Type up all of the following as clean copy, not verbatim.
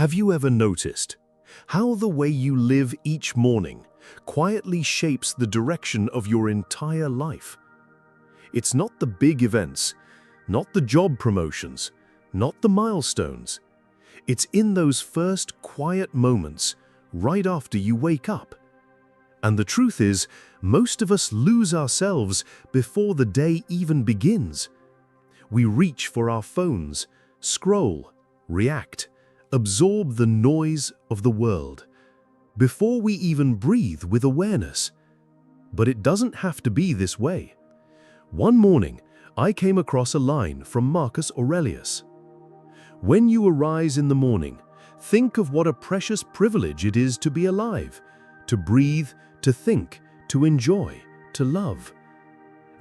Have you ever noticed how the way you live each morning quietly shapes the direction of your entire life? It's not the big events, not the job promotions, not the milestones. It's in those first quiet moments right after you wake up. And the truth is, most of us lose ourselves before the day even begins. We reach for our phones, scroll, react, absorb the noise of the world, before we even breathe with awareness. But it doesn't have to be this way. One morning, I came across a line from Marcus Aurelius. When you arise in the morning, think of what a precious privilege it is to be alive, to breathe, to think, to enjoy, to love.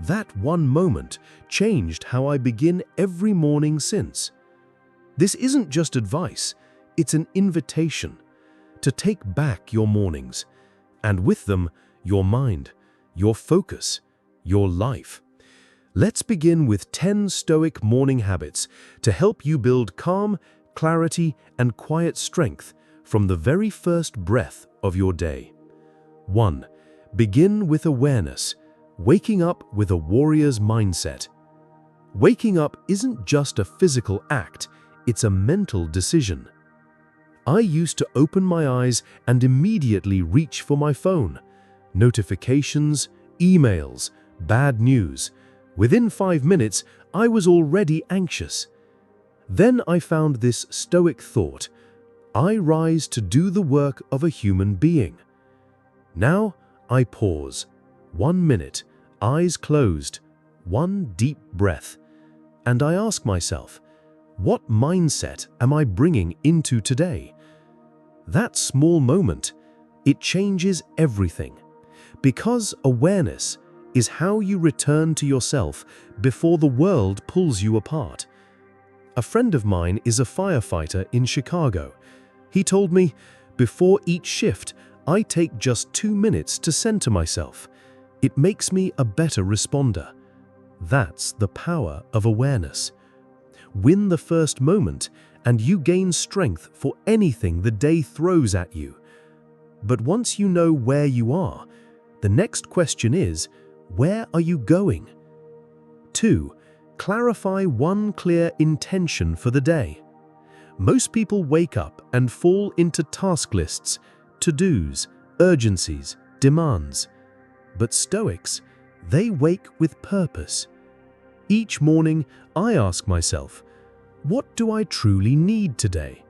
That one moment changed how I begin every morning since. This isn't just advice, it's an invitation to take back your mornings, and with them, your mind, your focus, your life. Let's begin with 10 Stoic morning habits to help you build calm, clarity, and quiet strength from the very first breath of your day. 1. Begin with awareness, waking up with a warrior's mindset. Waking up isn't just a physical act, it's a mental decision. I used to open my eyes and immediately reach for my phone. Notifications, emails, bad news. Within 5 minutes, I was already anxious. Then I found this Stoic thought: I rise to do the work of a human being. Now I pause. 1 minute, eyes closed, one deep breath. And I ask myself, what mindset am I bringing into today? That small moment, it changes everything. Because awareness is how you return to yourself before the world pulls you apart. A friend of mine is a firefighter in Chicago. He told me, before each shift, I take just 2 minutes to center myself. It makes me a better responder. That's the power of awareness. Win the first moment, and you gain strength for anything the day throws at you. But once you know where you are, the next question is, where are you going? 2. Clarify one clear intention for the day. Most people wake up and fall into task lists, to-dos, urgencies, demands. But Stoics, they wake with purpose. Each morning, I ask myself, what do I truly need today?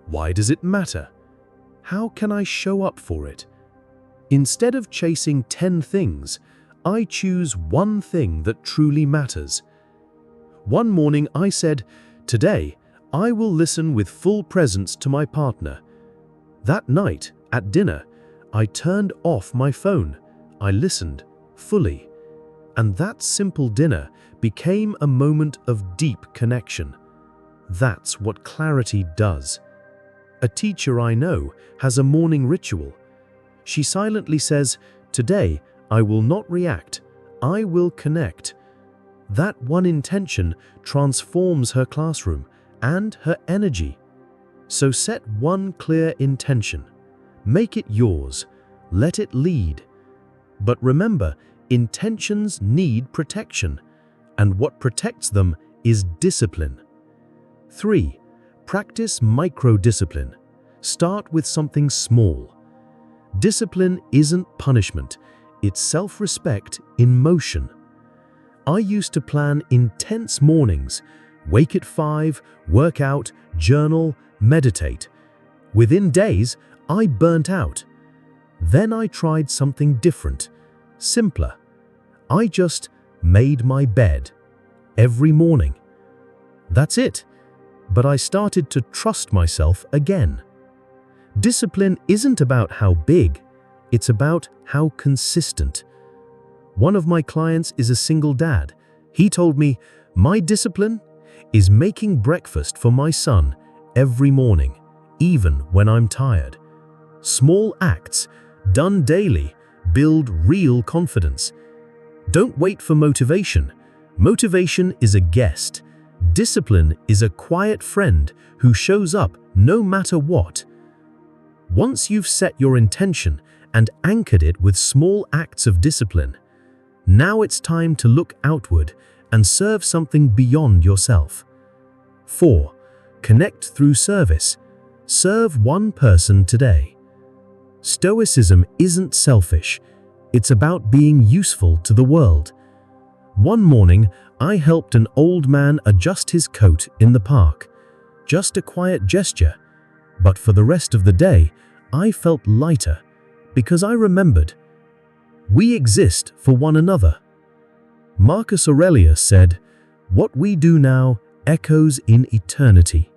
Why does it matter? How can I show up for it? Instead of chasing 10 things, I choose one thing that truly matters. One morning I said, today I will listen with full presence to my partner. That night, at dinner, I turned off my phone. I listened fully. And that simple dinner became a moment of deep connection. That's what clarity does. A teacher I know has a morning ritual. She silently says, today I will not react, I will connect. That one intention transforms her classroom and her energy. So set one clear intention. Make it yours. Let it lead. But remember, intentions need protection, and what protects them is discipline. 3. Practice micro-discipline. Start with something small. Discipline isn't punishment, it's self-respect in motion. I used to plan intense mornings, wake at 5, work out, journal, meditate. Within days, I burnt out. Then I tried something different, simpler. I just made my bed every morning. That's it. But I started to trust myself again. Discipline isn't about how big, it's about how consistent. One of my clients is a single dad. He told me, my discipline is making breakfast for my son every morning, even when I'm tired. Small acts, done daily, build real confidence. Don't wait for motivation. Motivation is a guest. Discipline is a quiet friend who shows up no matter what. Once you've set your intention and anchored it with small acts of discipline, now it's time to look outward and serve something beyond yourself. 4. Connect through service. Serve one person today. Stoicism isn't selfish. It's about being useful to the world. One morning, I helped an old man adjust his coat in the park. Just a quiet gesture, but for the rest of the day, I felt lighter because I remembered, we exist for one another. Marcus Aurelius said, "What we do now echoes in eternity."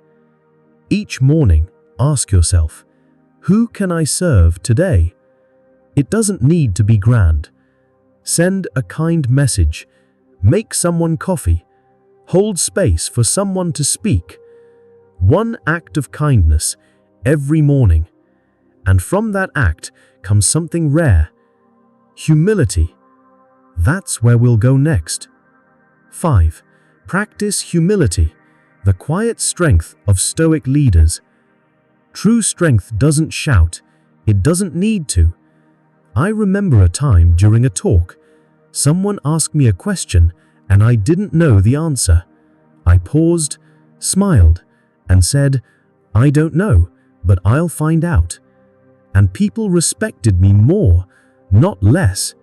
Each morning, ask yourself, who can I serve today? It doesn't need to be grand. Send a kind message, make someone coffee, hold space for someone to speak. One act of kindness every morning. And from that act comes something rare. Humility. That's where we'll go next. 5. Practice humility, the quiet strength of Stoic leaders. True strength doesn't shout. It doesn't need to. I remember a time during a talk, someone asked me a question and I didn't know the answer. I paused, smiled, and said, "I don't know, but I'll find out." And people respected me more, not less.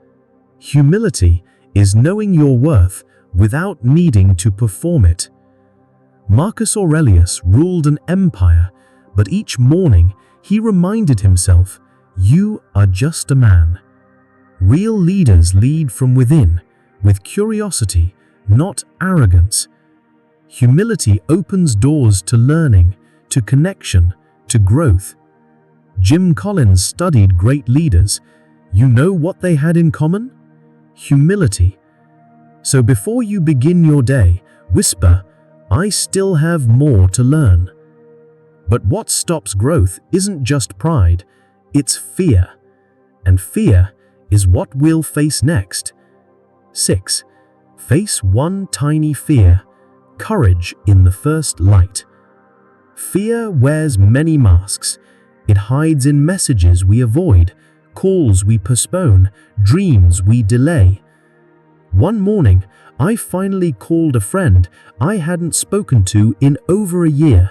Humility is knowing your worth without needing to perform it. Marcus Aurelius ruled an empire, but each morning he reminded himself, you are just a man. Real leaders lead from within, with curiosity, not arrogance. Humility opens doors to learning, to connection, to growth. Jim Collins studied great leaders. You know what they had in common? Humility. So before you begin your day, whisper, I still have more to learn. But what stops growth isn't just pride, it's fear. And fear is what we'll face next. 6. Face one tiny fear, courage in the first light. Fear wears many masks. It hides in messages we avoid, calls we postpone, dreams we delay. One morning, I finally called a friend I hadn't spoken to in over a year.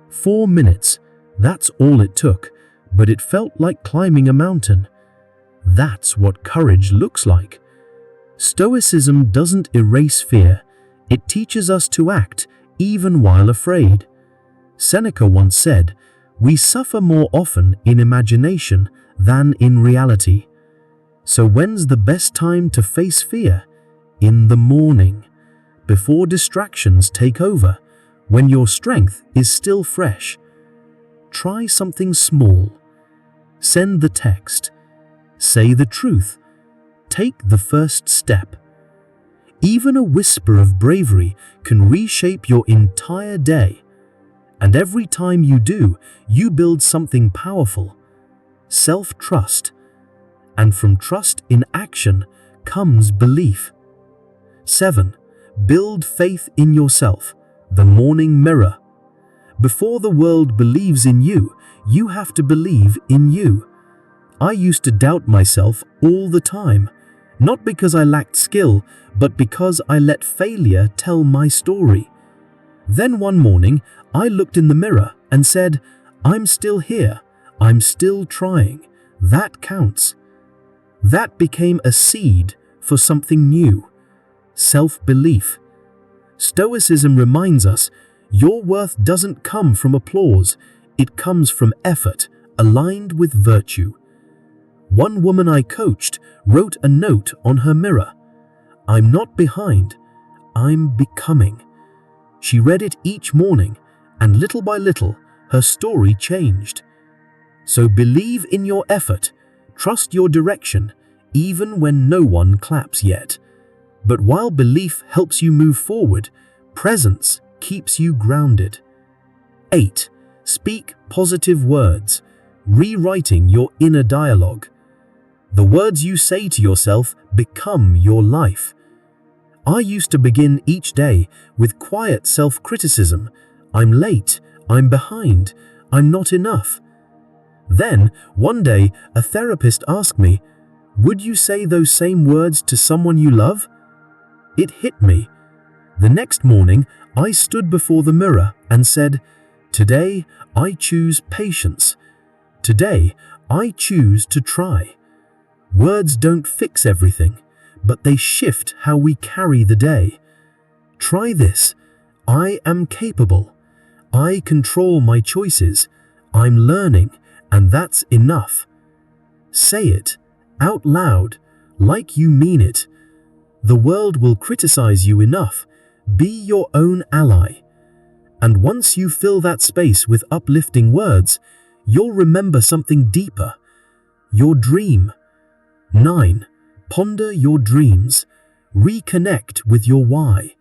4 minutes, that's all it took, but it felt like climbing a mountain. That's what courage looks like. Stoicism doesn't erase fear, it teaches us to act even while afraid. Seneca once said, we suffer more often in imagination than in reality. So when's the best time to face fear? In the morning, before distractions take over, when your strength is still fresh. Try something small. Send the text. Say the truth. Take the first step. Even a whisper of bravery can reshape your entire day. And every time you do, you build something powerful. Self-trust. And from trust in action comes belief. 7. Build faith in yourself, the morning mirror. Before the world believes in you, you have to believe in you. I used to doubt myself all the time, not because I lacked skill, but because I let failure tell my story. Then one morning, I looked in the mirror and said, I'm still here, I'm still trying, that counts. That became a seed for something new. Self-belief. Stoicism reminds us, your worth doesn't come from applause, it comes from effort, aligned with virtue. One woman I coached wrote a note on her mirror. I'm not behind, I'm becoming. She read it each morning, and little by little, her story changed. So believe in your effort, trust your direction, even when no one claps yet. But while belief helps you move forward, presence keeps you grounded. 8. Speak positive words, rewriting your inner dialogue. The words you say to yourself become your life. I used to begin each day with quiet self-criticism. I'm late, I'm behind, I'm not enough. Then, one day, a therapist asked me, "Would you say those same words to someone you love?" It hit me. The next morning, I stood before the mirror and said, "Today, I choose patience. Today, I choose to try." Words don't fix everything, but they shift how we carry the day. Try this. I am capable. I control my choices. I'm learning, and that's enough. Say it, out loud, like you mean it. The world will criticize you enough. Be your own ally. And once you fill that space with uplifting words, you'll remember something deeper. Your dream. 9. Ponder your dreams. Reconnect with your why.